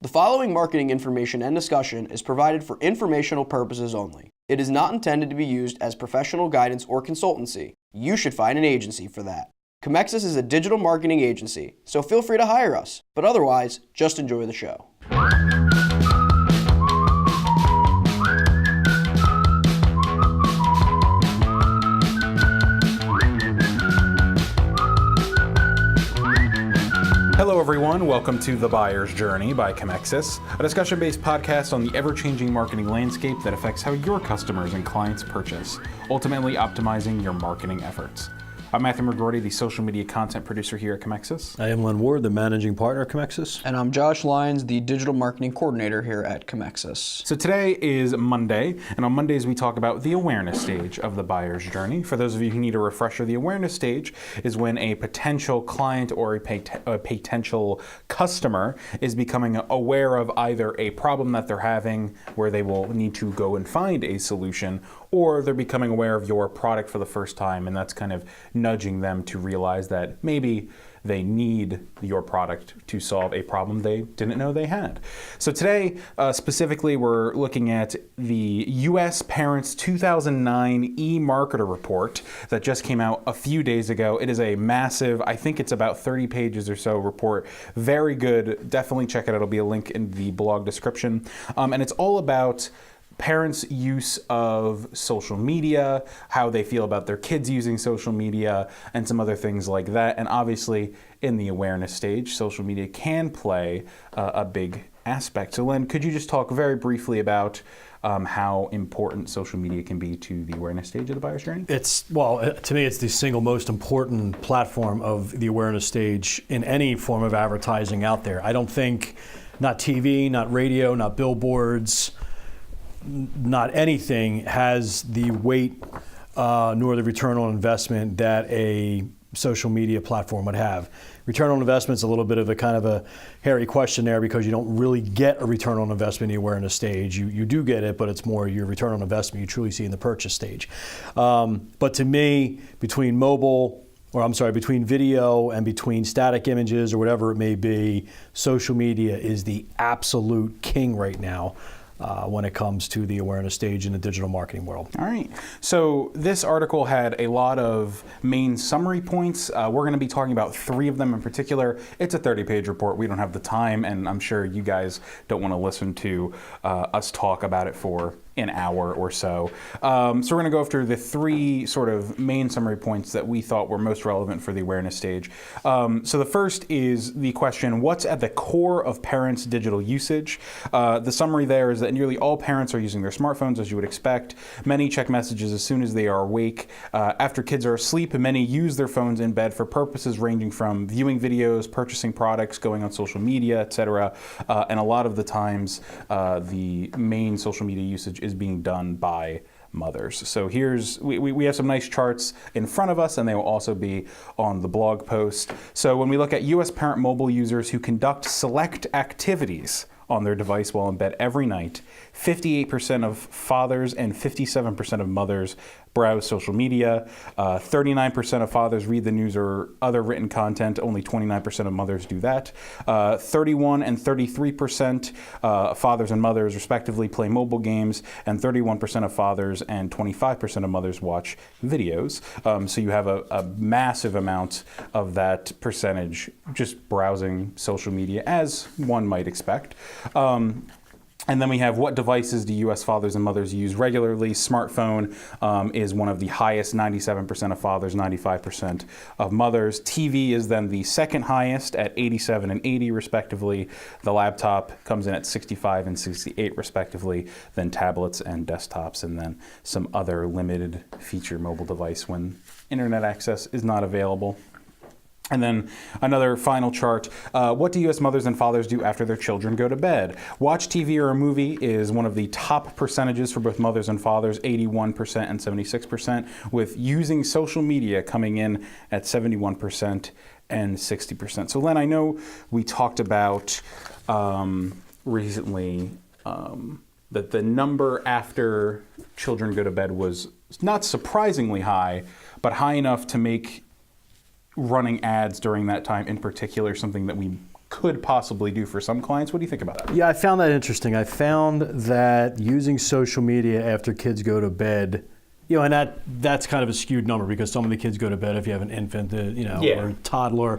The following marketing information and discussion is provided for informational purposes only. It is not intended to be used as professional guidance or consultancy. You should find an agency for that. Comexis is a digital marketing agency, so feel free to hire us. But otherwise, just enjoy the show. Hello everyone, welcome to The Buyer's Journey by Comexis, a discussion-based podcast on the ever-changing marketing landscape that affects how your customers and clients purchase, ultimately optimizing your marketing efforts. I'm Matthew McGroarty, the social media content producer here at Comexis. I am Len Ward, the managing partner at Comexis. And I'm Josh Lyons, the digital marketing coordinator here at Comexis. So today is Monday, and on Mondays we talk about the awareness stage of the buyer's journey. For those of you who need a refresher, the awareness stage is when a potential client or a potential customer is becoming aware of either a problem that they're having where they will need to go and find a solution, or they're becoming aware of your product for the first time, and that's kind of nudging them to realize that maybe they need your product to solve a problem they didn't know they had. So today, specifically, we're looking at the U.S. Parents 2009 eMarketer report that just came out a few days ago. It is a massive, I think it's about 30 pages or so report. Very good. Definitely check it out. It'll be a link in the blog description. And it's all about parents' use of social media, how they feel about their kids using social media, and some other things like that. And obviously, in the awareness stage, social media can play a big aspect. So Len, could you just talk very briefly about how important social media can be to the awareness stage of the buyer's journey? To me, it's the single most important platform of the awareness stage in any form of advertising out there. I don't think, not TV, not radio, not billboards, not anything has the weight nor the return on investment that a social media platform would have. Return on investment is a little bit of a kind of a hairy question there because you don't really get a return on investment in the awareness stage. You do get it, but it's more your return on investment you truly see in the purchase stage. But to me, between video and between static images or whatever it may be, social media is the absolute king right now. When it comes to the awareness stage in the digital marketing world. All right. So this article had a lot of main summary points. We're going to be talking about 3 of them in particular. It's a 30-page report. We don't have the time, and I'm sure you guys don't want to listen to us talk about it for an hour or so. So we're going to go after the 3 sort of main summary points that we thought were most relevant for the awareness stage. So the first is the question, what's at the core of parents' digital usage? The summary there is that nearly all parents are using their smartphones, as you would expect. Many check messages as soon as they are awake. After kids are asleep, many use their phones in bed for purposes ranging from viewing videos, purchasing products, going on social media, etc. And a lot of the times, the main social media usage is being done by mothers. So we have some nice charts in front of us, and they will also be on the blog post. So when we look at U.S. parent mobile users who conduct select activities on their device while in bed every night, 58% of fathers and 57% of mothers browse social media. 39% of fathers read the news or other written content. Only 29% of mothers do that. 31 and 33% fathers and mothers respectively play mobile games, and 31% of fathers and 25% of mothers watch videos. So you have a massive amount of that percentage just browsing social media, as one might expect. And then we have what devices do U.S. fathers and mothers use regularly. Smartphone is one of the highest, 97% of fathers, 95% of mothers. TV is then the second highest at 87 and 80 respectively. The laptop comes in at 65 and 68 respectively. Then tablets and desktops, and then some other limited feature mobile device when internet access is not available. And then another final chart, what do U.S. mothers and fathers do after their children go to bed? Watch TV or a movie is one of the top percentages for both mothers and fathers, 81% and 76%, with using social media coming in at 71% and 60%. So Len, I know we talked about recently that the number after children go to bed was not surprisingly high, but high enough to make running ads during that time in particular something that we could possibly do for some clients. What do you think about that? Yeah, I found that interesting. I found that using social media after kids go to bed, and that's kind of a skewed number because some of the kids go to bed if you have an infant, or a toddler.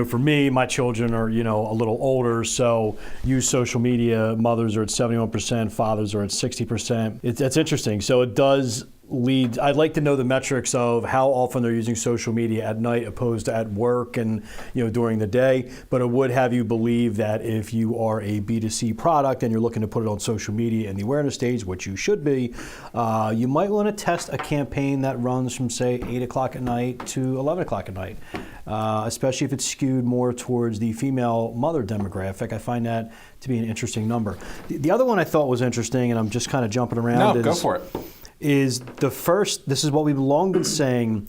For me, my children are, a little older, so use social media. Mothers are at 71%, fathers are at 60%. That's interesting. So it does lead. I'd like to know the metrics of how often they're using social media at night opposed to at work and during the day. But it would have you believe that if you are a B2C product and you're looking to put it on social media in the awareness stage, which you should be, you might want to test a campaign that runs from say 8 o'clock at night to 11 o'clock at night, especially if it's skewed more towards the female mother demographic. I find that to be an interesting number. The other one I thought was interesting, and I'm just kind of jumping around. No, go for it. Is the first, this is what we've long been saying,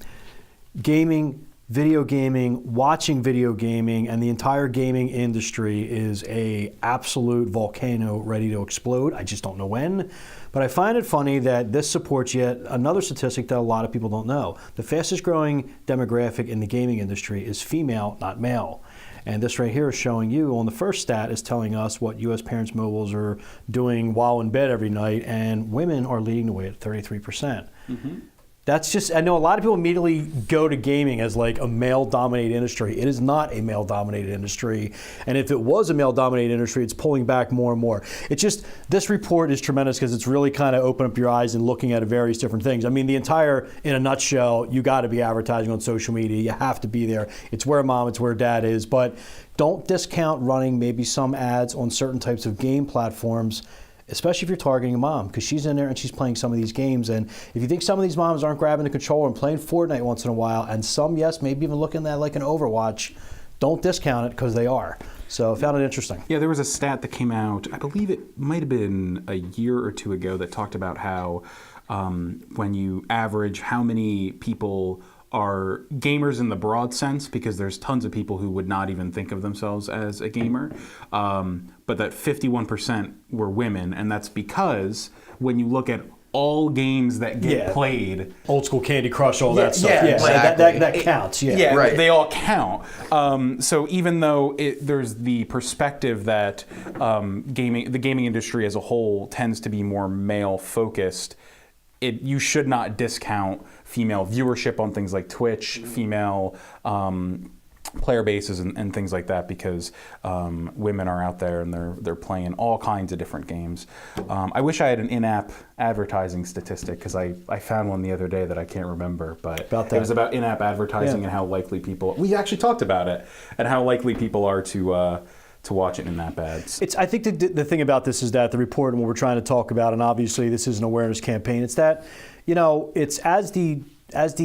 gaming, video gaming, watching video gaming, and the entire gaming industry is a absolute volcano ready to explode. I just don't know when. But I find it funny that this supports yet another statistic that a lot of people don't know. The fastest growing demographic in the gaming industry is female, not male. And this right here is showing you on the first stat is telling us what U.S. parents mobiles are doing while in bed every night, and women are leading the way at 33%. Mm-hmm. That's just, I know a lot of people immediately go to gaming as like a male-dominated industry. It is not a male-dominated industry. And if it was a male-dominated industry, it's pulling back more and more. It's just, this report is tremendous because it's really kind of opened up your eyes and looking at various different things. I mean, the entire, in a nutshell, you got to be advertising on social media. You have to be there. It's where mom, it's where dad is. But don't discount running maybe some ads on certain types of game platforms, especially if you're targeting a mom, because she's in there and she's playing some of these games. And if you think some of these moms aren't grabbing the controller and playing Fortnite once in a while, and some, yes, maybe even looking at like an Overwatch, don't discount it because they are. So I found it interesting. Yeah, there was a stat that came out, I believe it might have been a year or two ago, that talked about how when you average how many people are gamers in the broad sense, because there's tons of people who would not even think of themselves as a gamer, but that 51% were women, and that's because when you look at all games that get played, old school Candy Crush, all that stuff. Yeah, exactly. that counts. Yeah, right. They all count. So even though there's the perspective that the gaming industry as a whole tends to be more male focused, you should not discount female viewership on things like Twitch, female player bases and things like that, because women are out there and they're playing all kinds of different games. I wish I had an in-app advertising statistic, because I found one the other day that I can't remember, but it was about in-app advertising and how likely people, we actually talked about it, and how likely people are to watch it in app ads. I think the thing about this is that the report and what we're trying to talk about, and obviously this is an awareness campaign, it's that, it's as the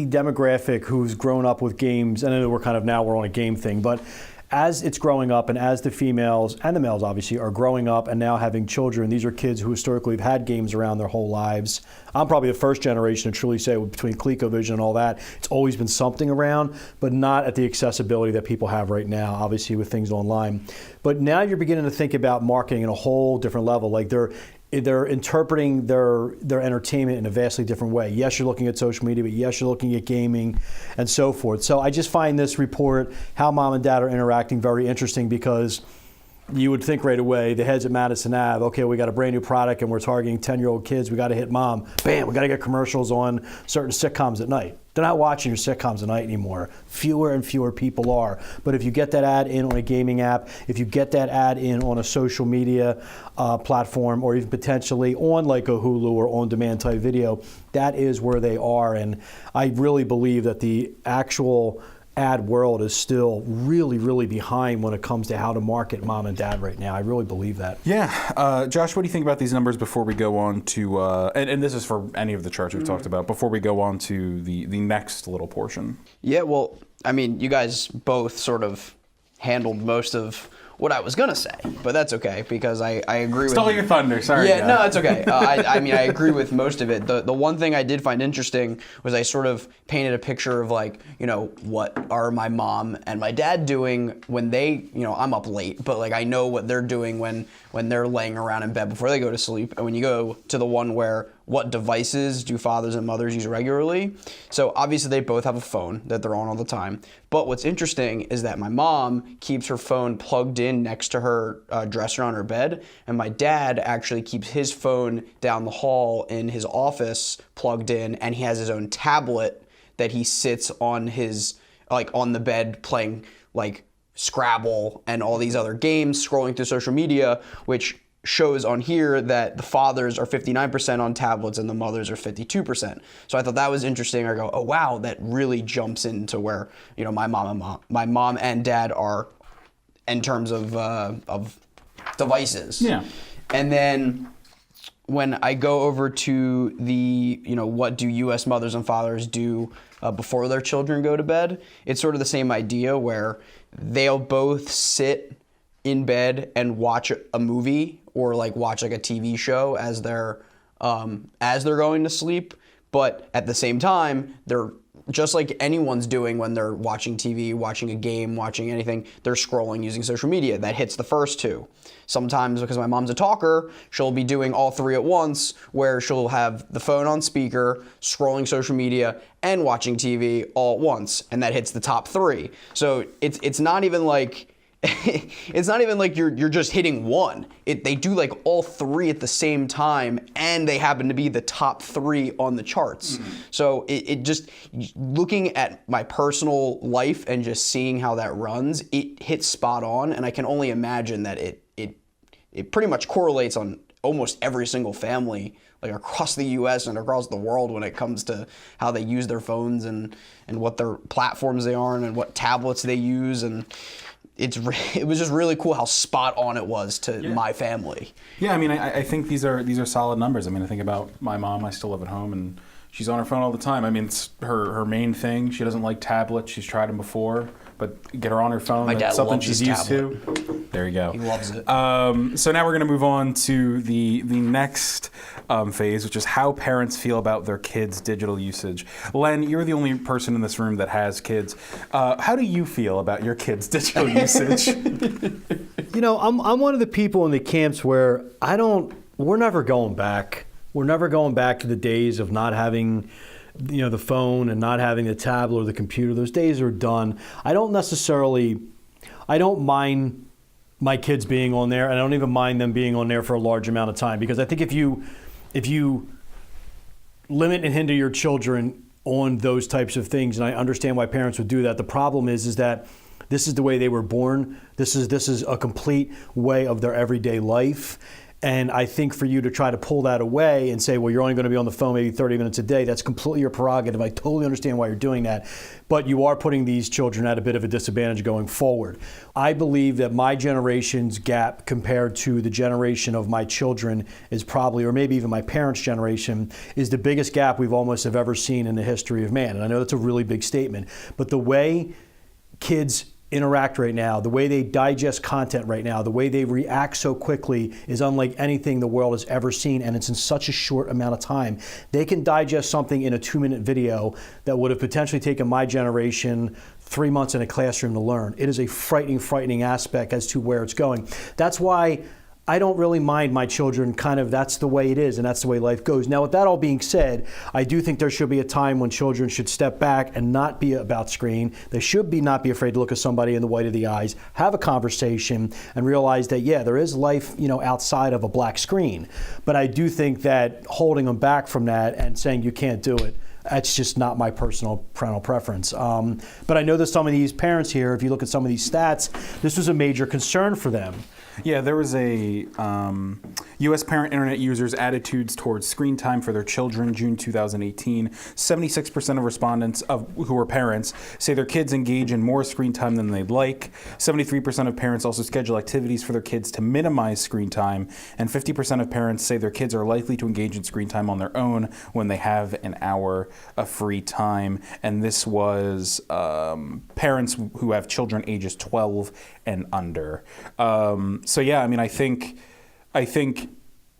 demographic who's grown up with games, I know we're on a game thing, but as it's growing up and as the females and the males obviously are growing up and now having children, these are kids who historically have had games around their whole lives. I'm probably the first generation to truly say, between ColecoVision and all that, it's always been something around, but not at the accessibility that people have right now, obviously with things online. But now you're beginning to think about marketing in a whole different level. Like they're interpreting their entertainment in a vastly different way. Yes, you're looking at social media, but yes, you're looking at gaming and so forth. So I just find this report, how mom and dad are interacting, very interesting, because you would think right away, the heads at Madison Ave, okay, we got a brand new product and we're targeting 10-year-old kids, we got to hit mom. Bam, we got to get commercials on certain sitcoms at night. They're not watching your sitcoms at night anymore. Fewer and fewer people are. But if you get that ad in on a gaming app, if you get that ad in on a social media platform, or even potentially on like a Hulu or on-demand type video, that is where they are. And I really believe that the actual ad world is still really, really behind when it comes to how to market mom and dad right now. I really believe that. Yeah. Josh, what do you think about these numbers before we go on to, and this is for any of the charts we've talked about, before we go on to the next little portion? Yeah, well, I mean, you guys both sort of handled most of what I was going to say, but that's okay, because I agree with... Stole your thunder, sorry. Yeah, no, it's okay. I mean, I agree with most of it. The one thing I did find interesting was I sort of painted a picture of like, what are my mom and my dad doing when they, I'm up late, but like I know what they're doing when they're laying around in bed before they go to sleep. And when you go to the one where what devices do fathers and mothers use regularly. So obviously they both have a phone that they're on all the time. But what's interesting is that my mom keeps her phone plugged in next to her dresser on her bed, and my dad actually keeps his phone down the hall in his office plugged in, and he has his own tablet that he sits on his, like, on the bed playing like Scrabble and all these other games, scrolling through social media, which shows on here that the fathers are 59% on tablets and the mothers are 52%. So I thought that was interesting. I go, oh wow, that really jumps into where, you know, my mom and dad are in terms of devices. Yeah. And then when I go over to the, you know, what do U.S. mothers and fathers do before their children go to bed, it's sort of the same idea where they'll both sit in bed and watch a movie or like watch like a TV show as they're going to sleep. But at the same time, they're just like anyone's doing when they're watching TV, watching a game, watching anything, they're scrolling using social media. That hits the first two. Sometimes, because my mom's a talker, she'll be doing all three at once, where she'll have the phone on speaker, scrolling social media, and watching TV all at once, and that hits the top three. So it's not even like it's not even like you're just hitting one. They do like all three at the same time, and they happen to be the top three on the charts. Mm-hmm. So it just, looking at my personal life and just seeing how that runs, it hits spot on, and I can only imagine that it pretty much correlates on almost every single family, like across the U.S. and across the world, when it comes to how they use their phones and what their platforms they are on and what tablets they use. And it was just really cool how spot on it was to my family. Yeah, I mean, I think these are solid numbers. I mean, I think about my mom. I still live at home, and she's on her phone all the time. I mean, it's her main thing. She doesn't like tablets. She's tried them before, but get her on her phone. My dad something loves she's his used tablet. to. There you go. He loves it. So now we're going to move on to the next phase, which is how parents feel about their kids' digital usage. Len, you're the only person in this room that has kids. How do you feel about your kids' digital usage? You know, I'm one of the people in the camps where we're never going back. We're never going back to the days of not having, you know, the phone and not having the tablet or the computer. Those days are done. I don't mind my kids being on there, and I don't even mind them being on there for a large amount of time, because I think if you limit and hinder your children on those types of things, and I understand why parents would do that, the problem is that this is the way they were born. This is a complete way of their everyday life. And I think for you to try to pull that away and say, well, you're only going to be on the phone maybe 30 minutes a day, that's completely your prerogative. I totally understand why you're doing that. But you are putting these children at a bit of a disadvantage going forward. I believe that my generation's gap compared to the generation of my children is probably, or maybe even my parents' generation, is the biggest gap we've almost have ever seen in the history of man. And I know that's a really big statement. But the way kids interact right now, the way they digest content right now, the way they react so quickly is unlike anything the world has ever seen, and it's in such a short amount of time. They can digest something in a 2-minute video that would have potentially taken my generation 3 months in a classroom to learn. It is a frightening aspect as to where it's going. That's why I don't really mind my children that's the way it is, and that's the way life goes. Now, with that all being said, I do think there should be a time when children should step back and not be about screen. They should not be afraid to look at somebody in the white of the eyes, have a conversation, and realize that, yeah, there is life, you know, outside of a black screen. But I do think that holding them back from that and saying you can't do it, that's just not my personal parental preference. But I know that some of these parents here, if you look at some of these stats, this was a major concern for them. Yeah, there was a U.S. parent internet users' attitudes towards screen time for their children, June 2018. 76% of respondents who are parents say their kids engage in more screen time than they'd like. 73% of parents also schedule activities for their kids to minimize screen time. And 50% of parents say their kids are likely to engage in screen time on their own when they have an hour of free time. And this was parents who have children ages 12 and under. So yeah, I mean, I think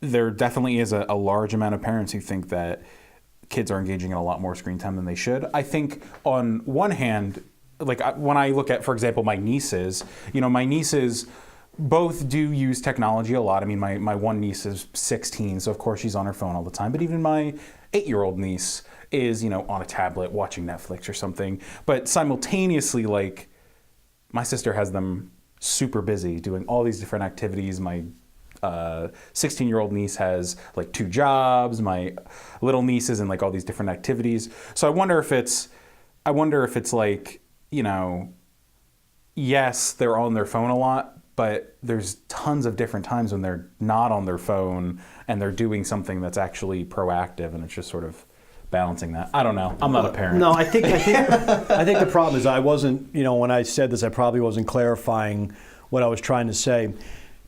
there definitely is a large amount of parents who think that kids are engaging in a lot more screen time than they should. I think on one hand, like when I look at, for example, my nieces, both do use technology a lot. I mean, my one niece is 16, so of course she's on her phone all the time. But even my 8-year-old niece is, on a tablet watching Netflix or something. But simultaneously, like, my sister has them super busy doing all these different activities. My 16-year-old niece has like 2 jobs. My little niece is in like all these different activities. So I wonder if it's like, yes, they're on their phone a lot, but there's tons of different times when they're not on their phone and they're doing something that's actually proactive, and it's just sort of balancing that. I don't know. I'm not a parent. No, I think the problem is I wasn't, when I said this, I probably wasn't clarifying what I was trying to say.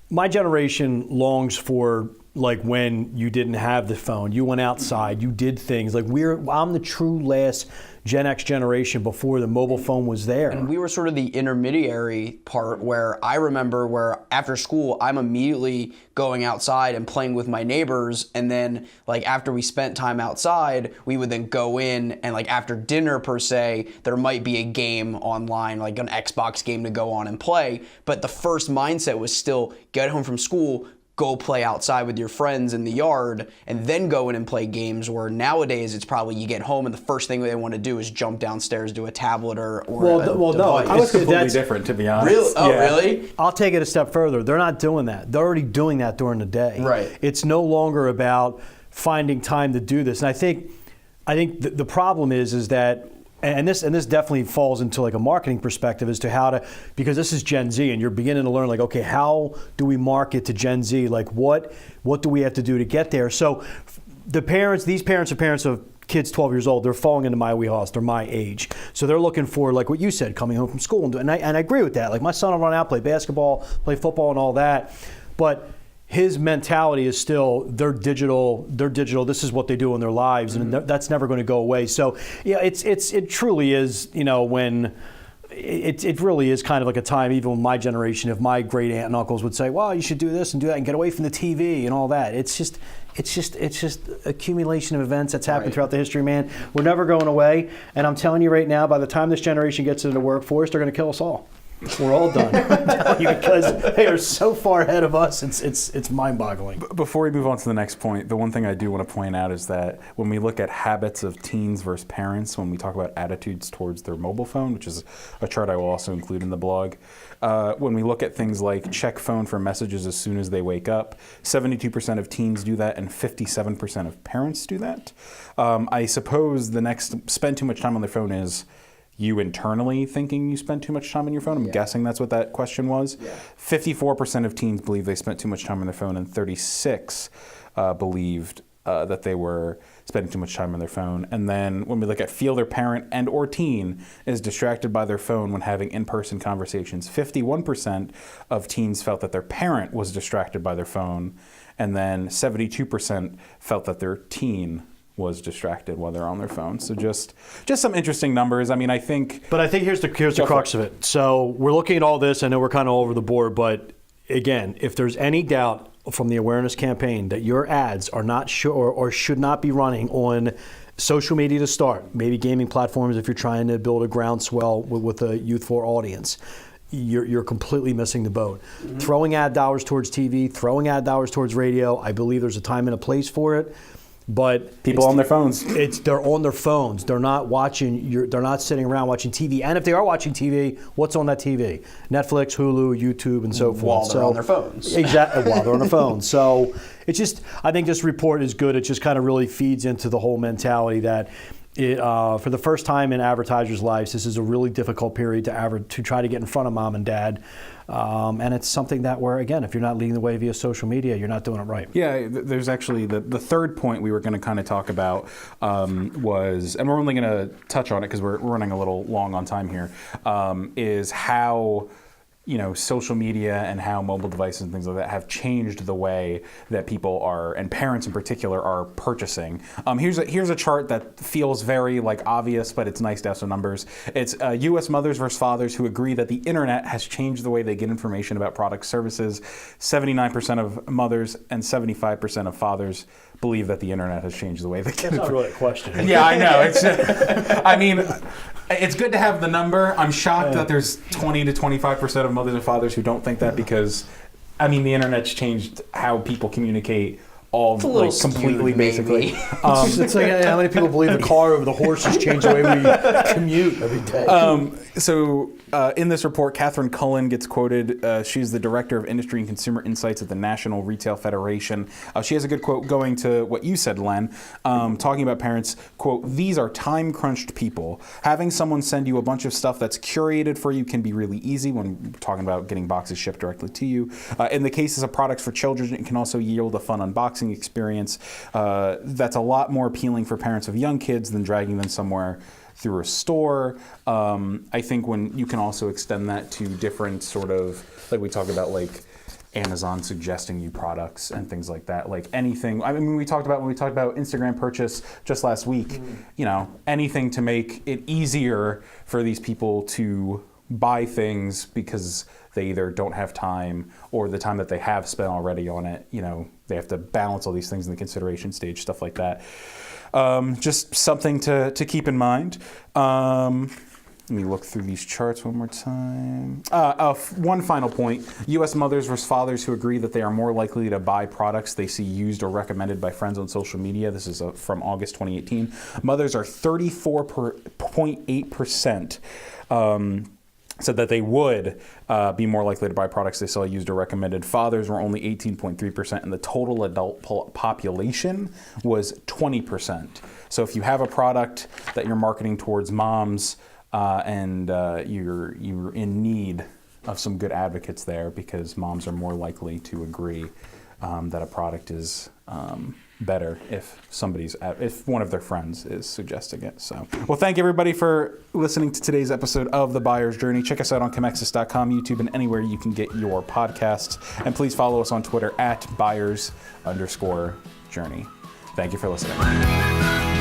My generation longs for like when you didn't have the phone, you went outside, you did things. Like I'm the true last Gen X generation before the mobile phone was there. And we were sort of the intermediary part where I remember where after school, I'm immediately going outside and playing with my neighbors. And then like after we spent time outside, we would then go in and like after dinner per se, there might be a game online, like an Xbox game to go on and play. But the first mindset was still get home from school, go play outside with your friends in the yard, and then go in and play games, where nowadays it's probably you get home and the first thing they want to do is jump downstairs to a tablet or no, device. I was completely different, to be honest. Really? Oh, yeah. Really? I'll take it a step further. They're not doing that. They're already doing that during the day. Right. It's no longer about finding time to do this. And I think the problem is that, and this definitely falls into like a marketing perspective as to how to, because this is Gen Z and you're beginning to learn like, okay, how do we market to Gen Z? Like what do we have to do to get there? So these parents are parents of kids 12 years old. They're falling into my wheelhouse. They're my age. So they're looking for, like what you said, coming home from school. And I agree with that. Like my son will run out, play basketball, play football and all that. But his mentality is still they're digital. This is what they do in their lives, and that's never going to go away. So yeah, it truly is. When it really is kind of like a time. Even with my generation, if my great aunt and uncles would say, "Well, you should do this and do that and get away from the TV and all that," it's just accumulation of events that's happened throughout the history, man. We're never going away, and I'm telling you right now, by the time this generation gets into the workforce, they're going to kill us all. We're all done. I'm telling you, because they are so far ahead of us. It's mind-boggling. Before we move on to the next point, the one thing I do want to point out is that when we look at habits of teens versus parents, when we talk about attitudes towards their mobile phone, which is a chart I will also include in the blog, when we look at things like check phone for messages as soon as they wake up, 72% of teens do that and 57% of parents do that. I suppose the next spend too much time on their phone is you internally thinking you spend too much time on your phone. I'm guessing that's what that question was. 54% of teens believe they spent too much time on their phone, and 36 believed that they were spending too much time on their phone. And then when we look at feel their parent and or teen is distracted by their phone when having in-person conversations, 51% of teens felt that their parent was distracted by their phone, and then 72% felt that their teen was distracted while they're on their phone. So just some interesting numbers. I mean, I think... But I think here's the crux of it. So we're looking at all this. I know we're kind of all over the board, but again, if there's any doubt from the awareness campaign that your ads are not sure or should not be running on social media to start, maybe gaming platforms if you're trying to build a groundswell with a youthful audience, you're completely missing the boat. Mm-hmm. Throwing ad dollars towards TV, throwing ad dollars towards radio, I believe there's a time and a place for it. But people on their phones. They're on their phones. They're not watching. They're not sitting around watching TV. And if they are watching TV, what's on that TV? Netflix, Hulu, YouTube, and so forth. While they're on their phones. Exactly. While they're on their phones. So it's just. I think this report is good. It just kind of really feeds into the whole mentality that. For the first time in advertisers' lives, this is a really difficult period to try to get in front of mom and dad. And it's something that where, again, if you're not leading the way via social media, you're not doing it right. Yeah, there's actually the third point we were going to kind of talk about was, and we're only going to touch on it because we're running a little long on time here, is how social media and how mobile devices and things like that have changed the way that people are, and parents in particular, are purchasing. Here's a chart that feels very obvious, but it's nice to have some numbers. It's U.S. mothers versus fathers who agree that the internet has changed the way they get information about products, services. 79% of mothers and 75% of fathers believe that the internet has changed the way they That's not really a question. Yeah, I know. It's, I mean, it's good to have the number. I'm shocked that there's 20 to 25% of mothers and fathers who don't think that because, I mean, the internet's changed how people communicate all like, completely, basically. It's like how many people believe the car over the horses change the way we commute every day. So in this report, Catherine Cullen gets quoted. She's the Director of Industry and Consumer Insights at the National Retail Federation. She has a good quote going to what you said, Len, talking about parents, quote, "These are time-crunched people. Having someone send you a bunch of stuff that's curated for you can be really easy when we're talking about getting boxes shipped directly to you. In the cases of products for children, it can also yield a fun unboxing experience that's a lot more appealing for parents of young kids than dragging them somewhere through a store." I think when you can also extend that to different sort of, like we talk about like Amazon suggesting you products and things like that, like anything. I mean, when we talked about Instagram purchase just last week, you know, anything to make it easier for these people to buy things because they either don't have time or the time that they have spent already on it, you know, they have to balance all these things in the consideration stage, stuff like that. Just something to keep in mind. Let me look through these charts one more time. One final point. U.S. mothers versus fathers who agree that they are more likely to buy products they see used or recommended by friends on social media. This is from August 2018. Mothers are 34.8%. Said that they would be more likely to buy products they saw used or recommended. Fathers were only 18.3%, and the total adult population was 20%. So if you have a product that you're marketing towards moms and you're in need of some good advocates there, because moms are more likely to agree that a product is better if one of their friends is suggesting it. So, well, thank everybody for listening to today's episode of The Buyer's Journey. Check us out on Comexis.com, YouTube, and anywhere you can get your podcasts. And please follow us on Twitter at @buyers_journey. Thank you for listening.